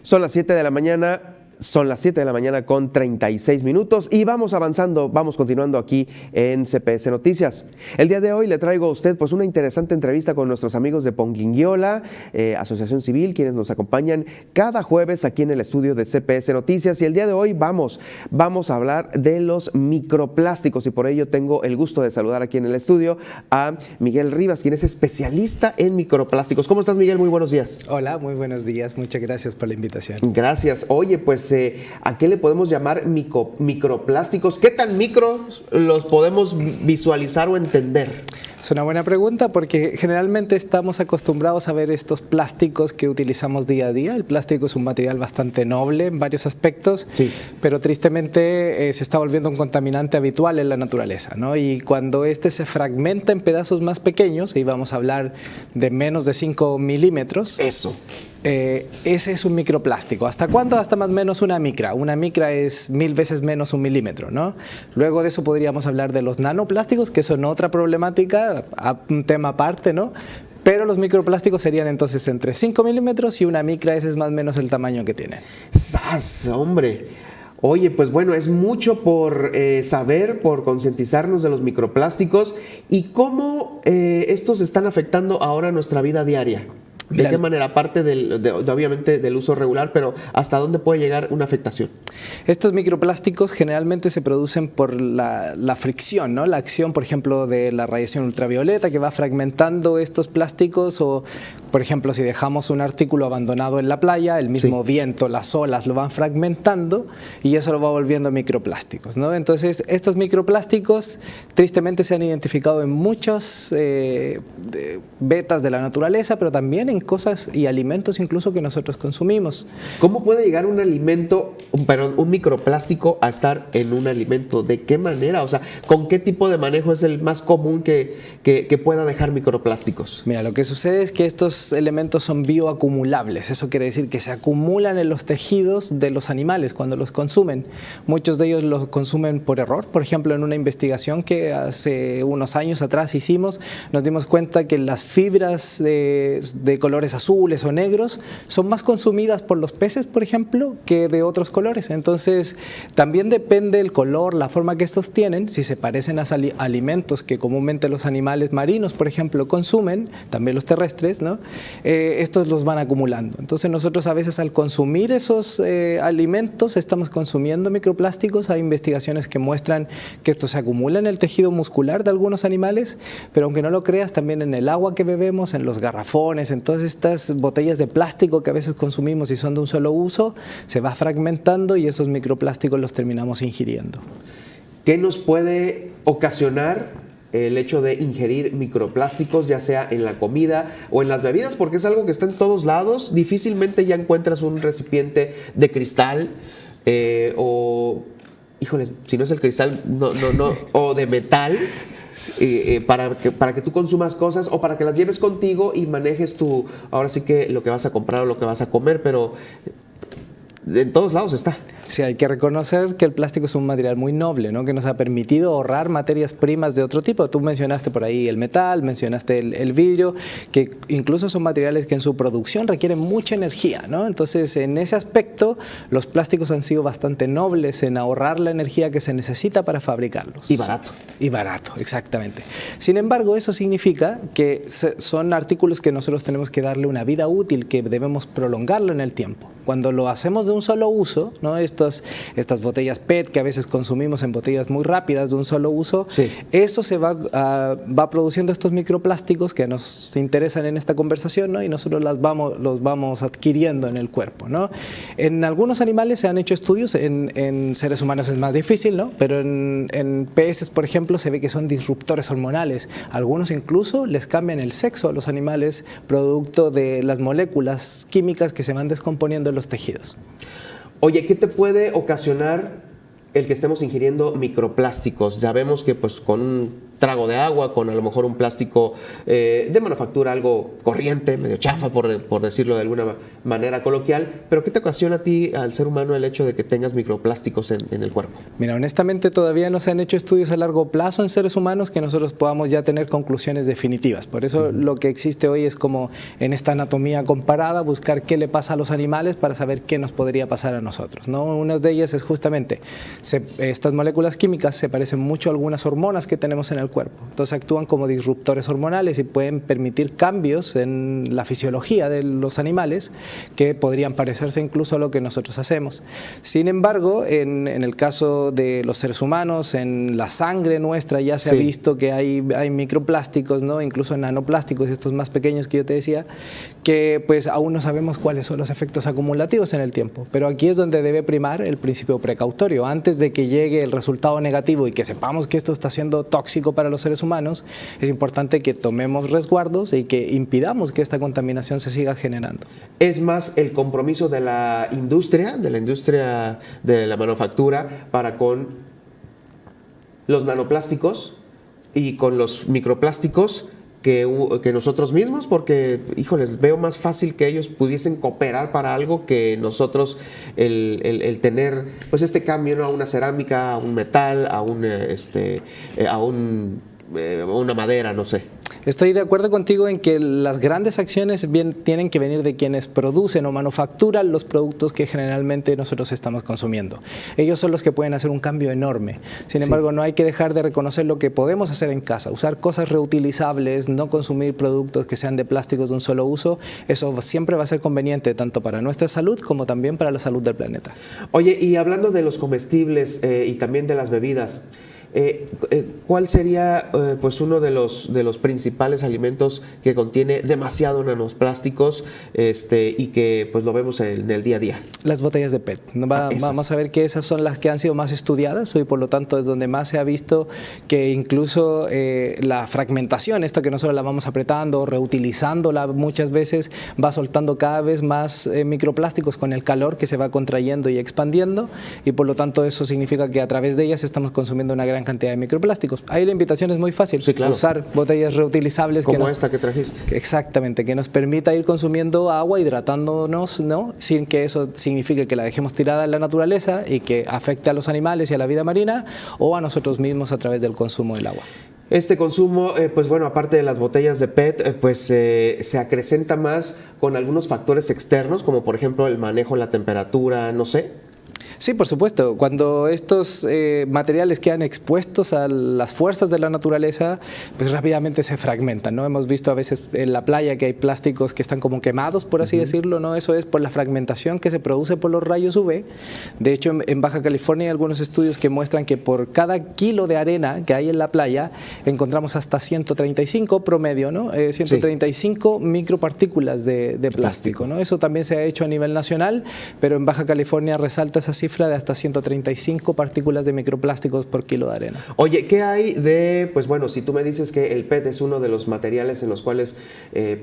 Son las 7 de la mañana. Son las 7 de la mañana con 36 minutos y vamos avanzando, vamos continuando aquí en CPS Noticias. El día de hoy le traigo a usted pues una interesante entrevista con nuestros amigos de Ponguinguiola, Asociación Civil, quienes nos acompañan cada jueves aquí en el estudio de CPS Noticias. Y el día de hoy vamos a hablar de los microplásticos y por ello tengo el gusto de saludar aquí en el estudio a Miguel Rivas, quien es especialista en microplásticos. ¿Cómo estás, Miguel? Muy buenos días. Hola, muy buenos días. Muchas gracias por la invitación. Gracias. Oye, pues ¿a qué le podemos llamar microplásticos? ¿Qué tan micros los podemos visualizar o entender? Es una buena pregunta porque generalmente estamos acostumbrados a ver estos plásticos que utilizamos día a día. El plástico es un material bastante noble en varios aspectos, sí, pero tristemente se está volviendo un contaminante habitual en la naturaleza, ¿no? Y cuando este se fragmenta en pedazos más pequeños, y vamos a hablar de menos de 5 milímetros, eso. Ese es un microplástico. ¿Hasta cuándo? Hasta más o menos una micra. Una micra es 1000 veces menos un milímetro, ¿no? Luego de eso podríamos hablar de los nanoplásticos, que son otra problemática, un tema aparte, ¿no? Pero los microplásticos serían entonces entre 5 milímetros y una micra, ese es más o menos el tamaño que tienen. ¡Sas, hombre! Oye, pues bueno, es mucho por saber, por concientizarnos de los microplásticos y cómo estos están afectando ahora nuestra vida diaria. ¿De qué manera? Aparte obviamente del uso regular, pero ¿hasta dónde puede llegar una afectación? Estos microplásticos generalmente se producen por la fricción, ¿no? La acción, por ejemplo, de la radiación ultravioleta que va fragmentando estos plásticos o, por ejemplo, si dejamos un artículo abandonado en la playa, el mismo viento, las olas lo van fragmentando y eso lo va volviendo microplásticos, ¿no? Entonces, estos microplásticos tristemente se han identificado en muchos vetas de la naturaleza, pero también en cosas y alimentos incluso que nosotros consumimos. ¿Cómo puede llegar un alimento, un microplástico a estar en un alimento? ¿De qué manera? O sea, ¿con qué tipo de manejo es el más común que pueda dejar microplásticos? Mira, lo que sucede es que estos elementos son bioacumulables. Eso quiere decir que se acumulan en los tejidos de los animales cuando los consumen. Muchos de ellos los consumen por error. Por ejemplo, en una investigación que hace unos años atrás hicimos, nos dimos cuenta que las fibras de colores azules o negros son más consumidas por los peces, por ejemplo, que de otros colores. Entonces, también depende el color, la forma que estos tienen, si se parecen a alimentos que comúnmente los animales marinos, por ejemplo, consumen, también los terrestres, ¿no? Estos los van acumulando. Entonces, nosotros a veces al consumir esos alimentos estamos consumiendo microplásticos. Hay investigaciones que muestran que esto se acumula en el tejido muscular de algunos animales, pero aunque no lo creas, también en el agua que bebemos, en los garrafones, en todas estas botellas de plástico que a veces consumimos y son de un solo uso, se va fragmentando y esos microplásticos los terminamos ingiriendo. ¿Qué nos puede ocasionar el hecho de ingerir microplásticos, ya sea en la comida o en las bebidas? Porque es algo que está en todos lados. Difícilmente ya encuentras un recipiente de cristal o, híjole, si no es el cristal, no, o de metal. Para que tú consumas cosas o para que las lleves contigo y manejes ahora sí que lo que vas a comprar o lo que vas a comer, pero en todos lados está. Sí, hay que reconocer que el plástico es un material muy noble, ¿no? Que nos ha permitido ahorrar materias primas de otro tipo. Tú mencionaste por ahí el metal, mencionaste el vidrio, que incluso son materiales que en su producción requieren mucha energía, ¿no? Entonces, en ese aspecto, los plásticos han sido bastante nobles en ahorrar la energía que se necesita para fabricarlos. Y barato. Y barato, exactamente. Sin embargo, eso significa que son artículos que nosotros tenemos que darle una vida útil, que debemos prolongarlo en el tiempo. Cuando lo hacemos de un solo uso, ¿no? Estas botellas PET que a veces consumimos en botellas muy rápidas de un solo uso, sí, eso se va produciendo estos microplásticos que nos interesan en esta conversación, ¿no? Y nosotros los vamos adquiriendo en el cuerpo, ¿no? En algunos animales se han hecho estudios, en seres humanos es más difícil, ¿no? Pero en peces, por ejemplo, se ve que son disruptores hormonales. Algunos incluso les cambian el sexo a los animales producto de las moléculas químicas que se van descomponiendo en los tejidos. Oye, ¿qué te puede ocasionar el que estemos ingiriendo microplásticos? Ya vemos que pues con trago de agua con a lo mejor un plástico de manufactura algo corriente, medio chafa, por decirlo de alguna manera coloquial, pero ¿qué te ocasiona a ti, al ser humano, el hecho de que tengas microplásticos en el cuerpo? Mira, honestamente todavía no se han hecho estudios a largo plazo en seres humanos que nosotros podamos ya tener conclusiones definitivas. Por eso lo que existe hoy es como en esta anatomía comparada, buscar qué le pasa a los animales para saber qué nos podría pasar a nosotros, ¿no? Una de ellas es justamente, estas moléculas químicas se parecen mucho a algunas hormonas que tenemos en el cuerpo. Entonces actúan como disruptores hormonales y pueden permitir cambios en la fisiología de los animales que podrían parecerse incluso a lo que nosotros hacemos. Sin embargo, en el caso de los seres humanos, en la sangre nuestra ya se ha visto que hay microplásticos, ¿no? Incluso nanoplásticos, estos más pequeños que yo te decía, que pues aún no sabemos cuáles son los efectos acumulativos en el tiempo. Pero aquí es donde debe primar el principio precautorio. Antes de que llegue el resultado negativo y que sepamos que esto está siendo tóxico para los seres humanos, es importante que tomemos resguardos y que impidamos que esta contaminación se siga generando. Es más el compromiso de la industria de la manufactura para con los nanoplásticos y con los microplásticos que nosotros mismos, porque, híjoles, veo más fácil que ellos pudiesen cooperar para algo que nosotros el tener pues este cambio, ¿no? A una cerámica, a un metal, a una madera, no sé. Estoy de acuerdo contigo en que las grandes acciones tienen que venir de quienes producen o manufacturan los productos que generalmente nosotros estamos consumiendo. Ellos son los que pueden hacer un cambio enorme. Sin embargo, no hay que dejar de reconocer lo que podemos hacer en casa, usar cosas reutilizables, no consumir productos que sean de plásticos de un solo uso. Eso siempre va a ser conveniente tanto para nuestra salud como también para la salud del planeta. Oye, y hablando de los comestibles y también de las bebidas, ¿cuál sería pues uno de los principales alimentos que contiene demasiado nanoplásticos y que pues lo vemos en el día a día? Las botellas de PET. Vamos a ver que esas son las que han sido más estudiadas y por lo tanto es donde más se ha visto que incluso la fragmentación, esto que nosotros la vamos apretando, reutilizándola muchas veces, va soltando cada vez más microplásticos con el calor que se va contrayendo y expandiendo, y por lo tanto eso significa que a través de ellas estamos consumiendo una gran cantidad de microplásticos. Ahí la invitación es muy fácil, usar botellas reutilizables como esta que trajiste. Exactamente, que nos permita ir consumiendo agua, hidratándonos, ¿no? Sin que eso signifique que la dejemos tirada en la naturaleza y que afecte a los animales y a la vida marina o a nosotros mismos a través del consumo del agua. Este consumo, pues bueno, aparte de las botellas de PET, pues se acrecenta más con algunos factores externos, como por ejemplo el manejo, la temperatura, no sé. Sí, por supuesto. Cuando estos materiales quedan expuestos a las fuerzas de la naturaleza, pues rápidamente se fragmentan, ¿no? Hemos visto a veces en la playa que hay plásticos que están como quemados, por así decirlo, ¿no? Eso es por la fragmentación que se produce por los rayos UV. De hecho, en Baja California hay algunos estudios que muestran que por cada kilo de arena que hay en la playa encontramos hasta 135 promedio, ¿no? 135 micropartículas de plástico, ¿no? Eso también se ha hecho a nivel nacional, pero en Baja California resalta esa cifra de hasta 135 partículas de microplásticos por kilo de arena. Oye, ¿qué hay de, pues bueno, si tú me dices que el PET es uno de los materiales en los cuales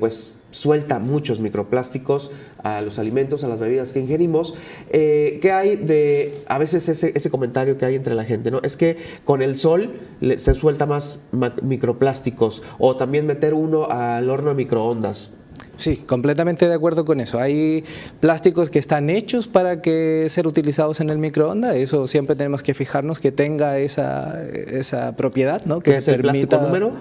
pues suelta muchos microplásticos a los alimentos, a las bebidas que ingerimos, ¿qué hay de, a veces ese comentario que hay entre la gente, ¿no? Es que con el sol se suelta más microplásticos, o también meter uno al horno de microondas? Sí, completamente de acuerdo con eso. Hay plásticos que están hechos para que ser utilizados en el microondas. Eso siempre tenemos que fijarnos que tenga esa propiedad, ¿no? Que ¿Qué es el plástico número?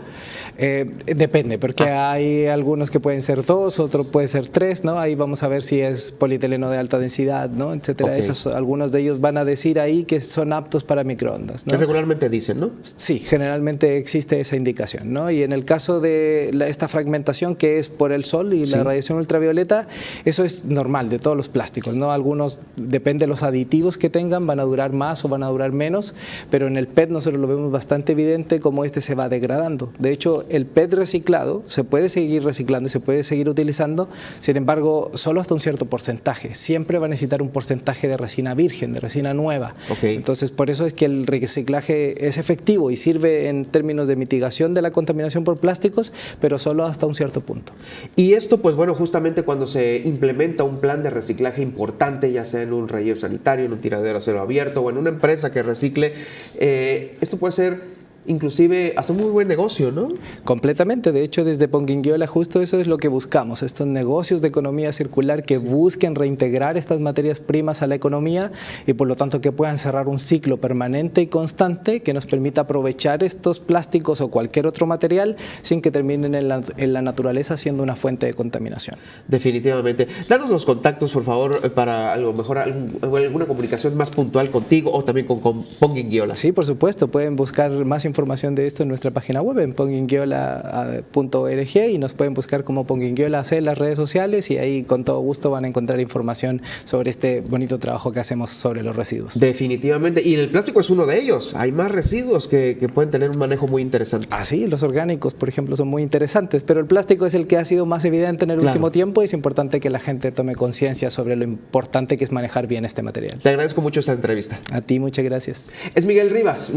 Depende, porque hay algunos que pueden ser 2, otro puede ser 3, ¿no? Ahí vamos a ver si es polietileno de alta densidad, ¿no? Etcétera. Algunos de ellos van a decir ahí que son aptos para microondas, ¿no? Que regularmente dicen, ¿no? Sí, generalmente existe esa indicación, ¿no? Y en el caso de esta fragmentación que es por el sol y la radiación ultravioleta, eso es normal de todos los plásticos, ¿no? Algunos, depende de los aditivos que tengan, van a durar más o van a durar menos, pero en el PET nosotros lo vemos bastante evidente como este se va degradando. De hecho, el PET reciclado se puede seguir reciclando y se puede seguir utilizando, sin embargo, solo hasta un cierto porcentaje. Siempre va a necesitar un porcentaje de resina virgen, de resina nueva. Entonces, por eso es que el reciclaje es efectivo y sirve en términos de mitigación de la contaminación por plásticos, pero solo hasta un cierto punto. Y esto, pues bueno, justamente cuando se implementa un plan de reciclaje importante, ya sea en un relleno sanitario, en un tiradero a cielo abierto o en una empresa que recicle, esto puede ser inclusive hace muy buen negocio, ¿no? Completamente, de hecho desde Ponguinguiola justo eso es lo que buscamos, estos negocios de economía circular que busquen reintegrar estas materias primas a la economía y por lo tanto que puedan cerrar un ciclo permanente y constante que nos permita aprovechar estos plásticos o cualquier otro material sin que terminen en la naturaleza siendo una fuente de contaminación. Definitivamente. Danos los contactos, por favor, para a lo mejor alguna comunicación más puntual contigo o también con Ponguinguiola. Sí, por supuesto, pueden buscar más información de esto en nuestra página web, en ponguinguiola.org, y nos pueden buscar como Ponguinguiola AC en las redes sociales y ahí con todo gusto van a encontrar información sobre este bonito trabajo que hacemos sobre los residuos. Definitivamente, y el plástico es uno de ellos. Hay más residuos que pueden tener un manejo muy interesante. Ah, sí, los orgánicos, por ejemplo, son muy interesantes, pero el plástico es el que ha sido más evidente en el último tiempo y es importante que la gente tome conciencia sobre lo importante que es manejar bien este material. Te agradezco mucho esta entrevista. A ti, muchas gracias. Es Miguel Rivas,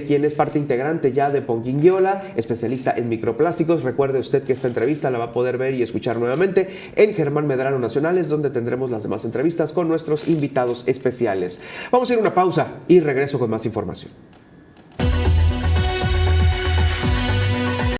quien es parte integrante ya de Ponguinguiola, especialista en microplásticos. Recuerde usted que esta entrevista la va a poder ver y escuchar nuevamente en Germán Medrano Nacionales, donde tendremos las demás entrevistas con nuestros invitados especiales. Vamos a ir a una pausa y regreso con más información.